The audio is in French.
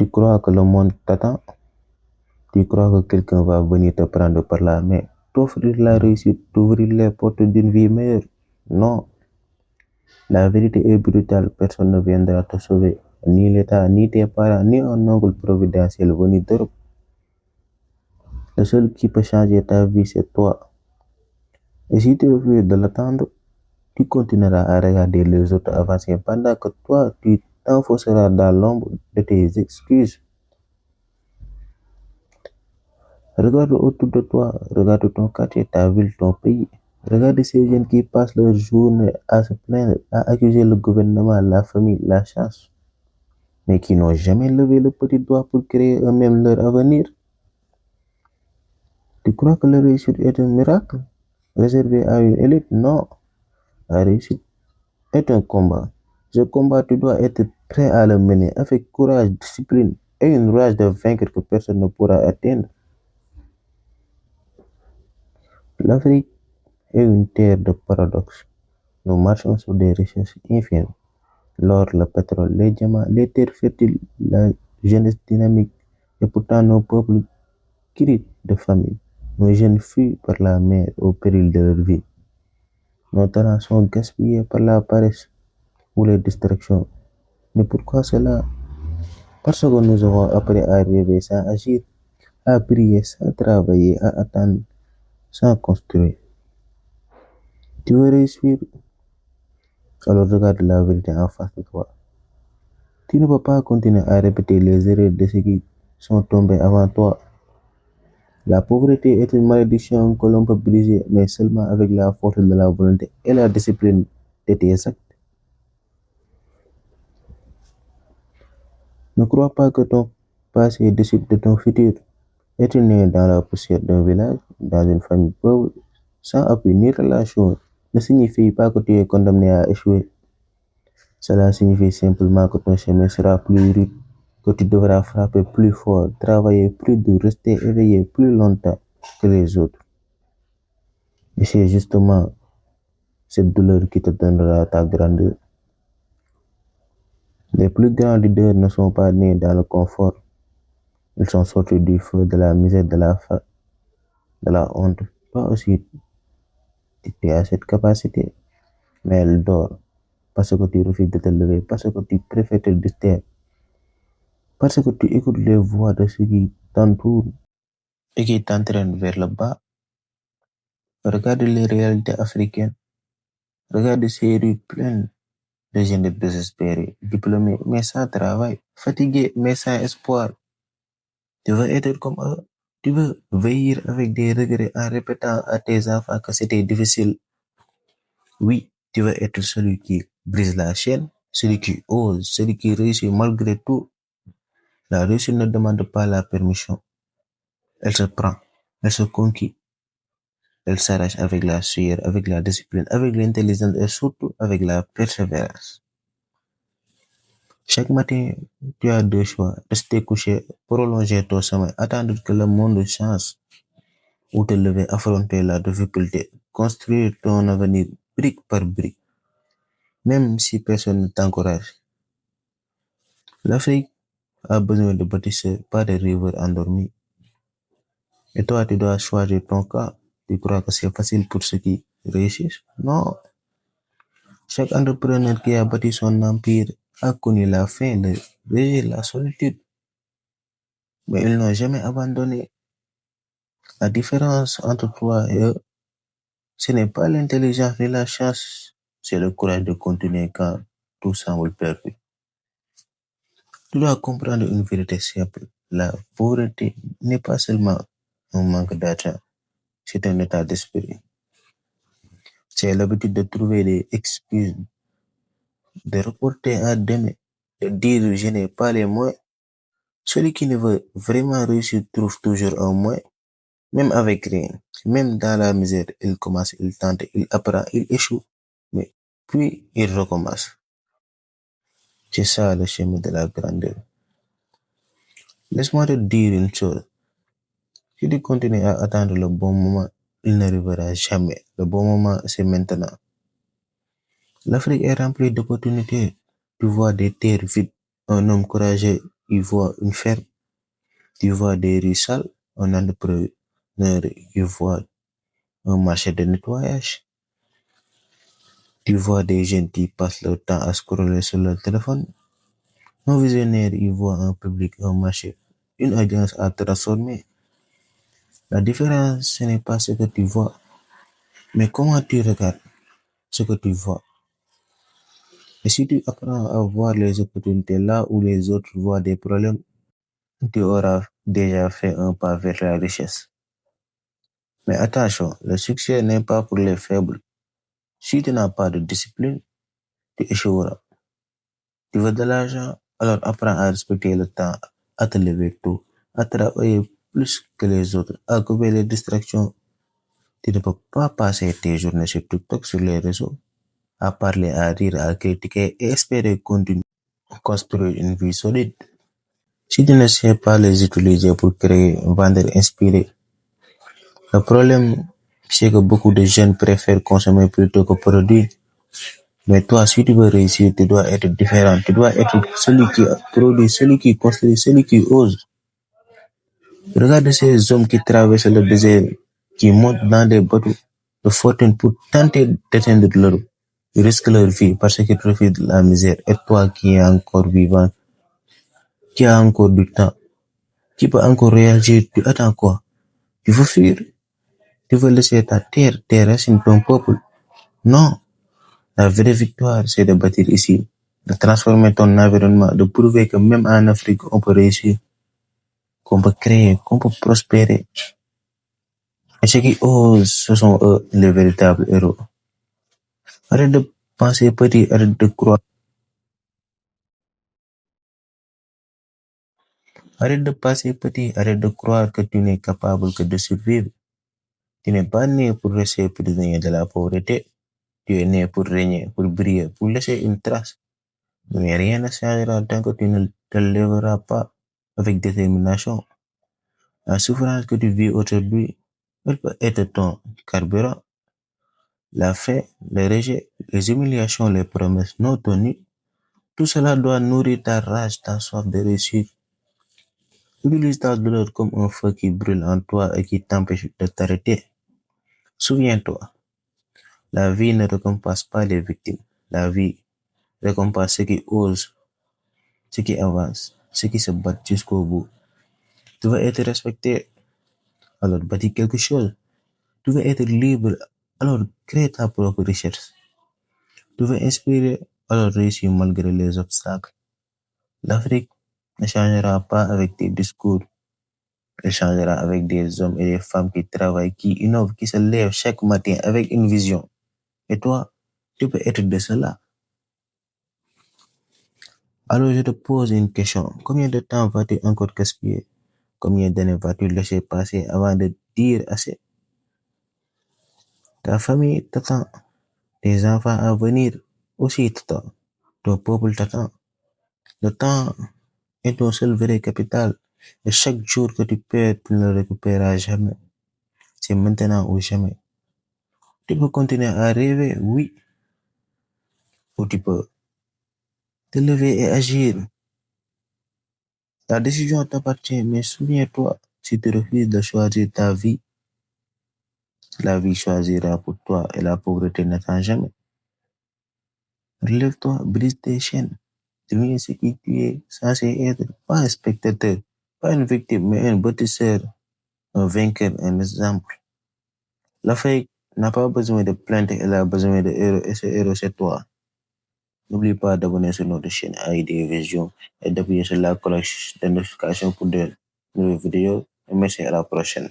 Tu crois que le monde t'attend? Tu crois que quelqu'un va venir te prendre par la main, t'offrir la réussite, t'ouvrir les portes d'une vie meilleure? Non, la vérité est brutale, personne ne viendra te sauver. Ni l'État, ni tes parents, ni un oncle providentiel venu d'Europe. Le seul qui peut changer ta vie, c'est toi. Et si tu refuses de l'attendre, tu continueras à regarder les autres avancer pendant que toi, tu t'enfonceras dans l'ombre de tes excuses. Regarde autour de toi, regarde ton quartier, ta ville, ton pays. Regarde ces jeunes qui passent leur journée à se plaindre, à accuser le gouvernement, la famille, la chance, mais qui n'ont jamais levé le petit doigt pour créer eux-mêmes leur avenir. Tu crois que la réussite est un miracle réservé à une élite? Non, la réussite est un combat. Ce combat, tu dois être prêt à le mener avec courage, discipline et une rage de vaincre que personne ne pourra atteindre. L'Afrique est une terre de paradoxes. Nous marchons sur des richesses infinies. L'or, le pétrole, les diamants, les terres fertiles, la jeunesse dynamique. Et pourtant, nos peuples crient de famine. Nos jeunes fuient par la mer au péril de leur vie. Nos talents sont gaspillés par la paresse ou les distractions. Mais pourquoi cela? Parce que nous avons appris à rêver sans agir, à prier sans travailler, à attendre sans construire. Tu veux réussir? Alors regarde la vérité en face de toi. Tu ne peux pas continuer à répéter les erreurs de ceux qui sont tombés avant toi. La pauvreté est une malédiction que l'on peut briser, mais seulement avec la force de la volonté et la discipline de tes actes. Ne crois pas que ton passé décide de ton futur. Être né dans la poussière d'un village, dans une famille pauvre, sans appui ni relation, ne signifie pas que tu es condamné à échouer. Cela signifie simplement que ton chemin sera plus rude, que tu devras frapper plus fort, travailler plus dur, rester éveillé plus longtemps que les autres. Et c'est justement cette douleur qui te donnera ta grandeur. Les plus grands leaders ne sont pas nés dans le confort. Ils sont sortis du feu, de la misère, de la honte. Toi aussi, tu as cette capacité, mais elle dort parce que tu refuses de te lever, parce que tu préfères te distraire, parce que tu écoutes les voix de ceux qui t'entourent et qui t'entraînent vers le bas. Regarde les réalités africaines, regarde ces rues pleines de jeunes désespérés, diplômés mais sans travail, fatigués mais sans espoir. Tu veux être comme eux? Tu veux vieillir avec des regrets en répétant à tes enfants que c'était difficile? Oui, tu veux être celui qui brise la chaîne, celui qui ose, celui qui réussit malgré tout. La réussite ne demande pas la permission. Elle se prend, elle se conquiert, elle s'arrache avec la sueur, avec la discipline, avec l'intelligence et surtout avec la persévérance. Chaque matin, tu as deux choix. Rester couché, prolonger ton sommeil, attendre que le monde change ou te lever, affronter la difficulté, construire ton avenir brique par brique, même si personne ne t'encourage. L'Afrique a besoin de bâtisseurs, pas de rêveurs endormis. Et toi, tu dois choisir ton cas. Tu crois que c'est facile pour ceux qui réussissent? Non. Chaque entrepreneur qui a bâti son empire a connu la faim, le rejet, la solitude. Mais ils n'ont jamais abandonné. La différence entre toi et eux, ce n'est pas l'intelligence ni la chance, c'est le courage de continuer quand tout semble perdu. Tu dois comprendre une vérité simple. La pauvreté n'est pas seulement un manque d'argent, c'est un état d'esprit. C'est l'habitude de trouver des excuses, de reporter à demain, de dire je n'ai pas les moyens. Celui qui ne veut vraiment réussir trouve toujours un moyen, même avec rien. Même dans la misère, il commence, il tente, il apprend, il échoue. Mais puis il recommence. C'est ça le chemin de la grandeur. Laisse-moi te dire une chose. Si tu continues à attendre le bon moment, il n'arrivera jamais. Le bon moment, c'est maintenant. L'Afrique est remplie d'opportunités. Tu vois des terres vides, un homme courageux il voit une ferme, tu vois des rues sales, un entrepreneur, il voit un marché de nettoyage, tu vois des jeunes qui passent leur temps à scroller sur leur téléphone. Un visionnaire, il voit un public, un marché, une audience à transformer. La différence, ce n'est pas ce que tu vois, mais comment tu regardes ce que tu vois. Et si tu apprends à voir les opportunités là où les autres voient des problèmes, tu auras déjà fait un pas vers la richesse. Mais attention, le succès n'est pas pour les faibles. Si tu n'as pas de discipline, tu échoueras. Tu veux de l'argent, alors apprends à respecter le temps, à te lever tôt, à travailler plus que les autres, à couper les distractions. Tu ne peux pas passer tes journées sur TikTok, sur les réseaux, à parler, à rire, à critiquer et espérer continuer à construire une vie solide. Si tu ne sais pas les utiliser pour créer, vendre, inspirer, le problème, c'est que beaucoup de jeunes préfèrent consommer plutôt que produire. Mais toi, si tu veux réussir, tu dois être différent. Tu dois être celui qui produit, celui qui construit, celui qui ose. Regarde ces hommes qui traversent le désert, qui montent dans des bateaux de fortune pour tenter d'atteindre leur. Ils risquent leur vie parce qu'ils profitent de la misère. Et toi qui es encore vivant, qui as encore du temps, qui peut encore réagir, tu attends quoi? Tu veux fuir? Tu veux laisser ta terre, tes racines, ton peuple? Non. La vraie victoire, c'est de bâtir ici, de transformer ton environnement, de prouver que même en Afrique, on peut réussir, qu'on peut créer, qu'on peut prospérer. Et ceux qui osent, ce sont eux les véritables héros. Arrête de penser petit, arrête de penser petit, arrête de croire que tu n'es capable que de survivre. Tu n'es pas né pour rester prisonnier de la pauvreté. Tu es né pour régner, pour briller, pour laisser une trace. Mais rien ne changera tant que tu ne te lèveras pas avec détermination. La souffrance que tu vis aujourd'hui, elle peut être ton carburant. La faim, les rejets, les humiliations, les promesses non tenues, tout cela doit nourrir ta rage, ta soif de réussite. Utilise ta douleur comme un feu qui brûle en toi et qui t'empêche de t'arrêter. Souviens-toi, la vie ne récompense pas les victimes. La vie récompense ceux qui osent, ceux qui avancent, ceux qui se battent jusqu'au bout. Tu veux être respecté, alors bâtis quelque chose. Tu veux être libre, alors crée ta propre richesse. Tu veux inspirer, alors réussis malgré les obstacles. L'Afrique ne changera pas avec tes discours. Elle changera avec des hommes et des femmes qui travaillent, qui innovent, qui se lèvent chaque matin avec une vision. Et toi, tu peux être de cela. Alors je te pose une question. Combien de temps vas-tu encore gaspiller? Combien d'années vas-tu laisser passer avant de dire assez? Ta famille t'attend. Tes enfants à venir aussi t'attendent. Ton peuple t'attend. Le temps est ton seul vrai capital. Et chaque jour que tu perds, tu ne le récupéreras jamais. C'est maintenant ou jamais. Tu peux continuer à rêver, oui, ou tu peux te lever et agir. Ta décision t'appartient, mais souviens-toi, si tu refuses de choisir ta vie, la vie choisira pour toi et la pauvreté n'attend jamais. Relève-toi, brise tes chaînes. Deviens ce qui tu es censé être, pas un spectateur, pas une victime, mais un bâtisseur, un vainqueur, un exemple. L'Afrique n'a pas besoin de plaintes, elle a besoin de héros, et ce héros, c'est toi. N'oublie pas d'abonner sur notre chaîne ID Vision et d'appuyer sur la cloche de notification pour de nouvelles vidéos. Et merci à la prochaine.